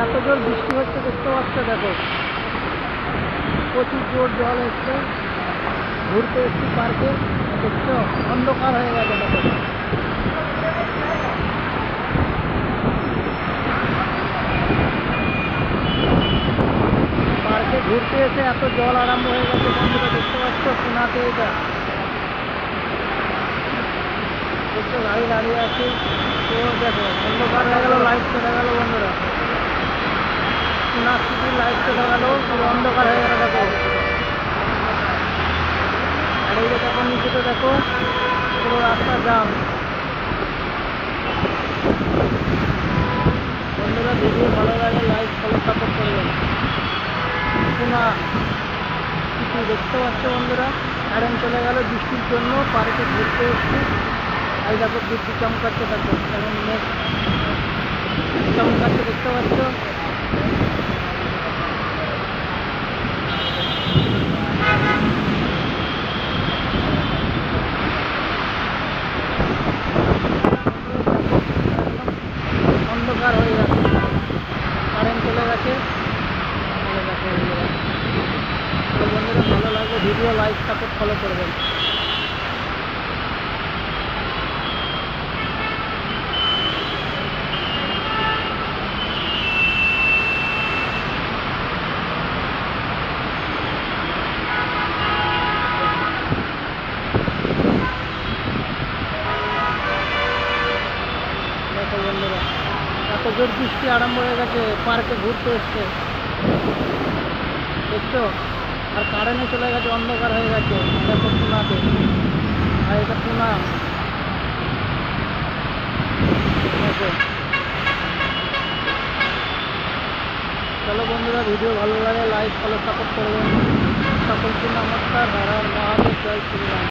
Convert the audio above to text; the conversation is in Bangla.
এত জোর বৃষ্টি হচ্ছে দেখতে পাচ্ছ, দেখো প্রচুর জোর জল এসছে। ঘুরতে এসছি পার্কে, দেখছো অন্ধকার হয়ে গেছে। দেখো পার্কে ঘুরতে এসে এত জল আরম্ভ হয়ে গেছে বন্ধুরা, দেখতে পাচ্ছ পুনাতে। এটা দেখছো গাড়ি দাঁড়িয়ে আছে, তো দেখো অন্ধকার হয়ে গেল, লাইট চলে গেল বন্ধুরা। পুনা সিটির লাইট চলে গেল, পুরো অন্ধকার হয়ে গেল। দেখো আর এই যে দেখো নিচেতে দেখো পুরো রাস্তা জাম। বন্ধুরা ভিডিও ভালো লাগে লাইক ফলো সাপোর্ট করবেন। পুনা সিটি দেখতে পাচ্ছ বন্ধুরা, কারেন্ট চলে গেল বৃষ্টির জন্য। পার্কে ঘুরতে এসছি, এই দেখো বৃষ্টি চমকাচ্ছে। দেখো এখন মেঘ চমকাচ্ছে, দেখতে পাচ্ছ। অন্ধকার হয়ে গেছে, কারেন্ট চলে গেছে। তো বন্ধুরা ভালো লাগলে ভিডিও লাইক সাপোর্ট ফলো করবেন। দেখো বন্ধুরা এত জোর বৃষ্টি আরম্ভ হয়ে গেছে, পার্কে ঘুরতে এসছে দেখছো। আর কারেন্টে চলে গেছে, অন্ধকার হয়ে গেছে। দেখো পুনাতে, আর এটা পুনা। দেখো চলো বন্ধুরা, ভিডিও ভালো লাগে লাইক ফলো সাপোর্ট করবেন। সকলকে নমস্কার, হর হর মহাদেব, জয় শ্রীরাম।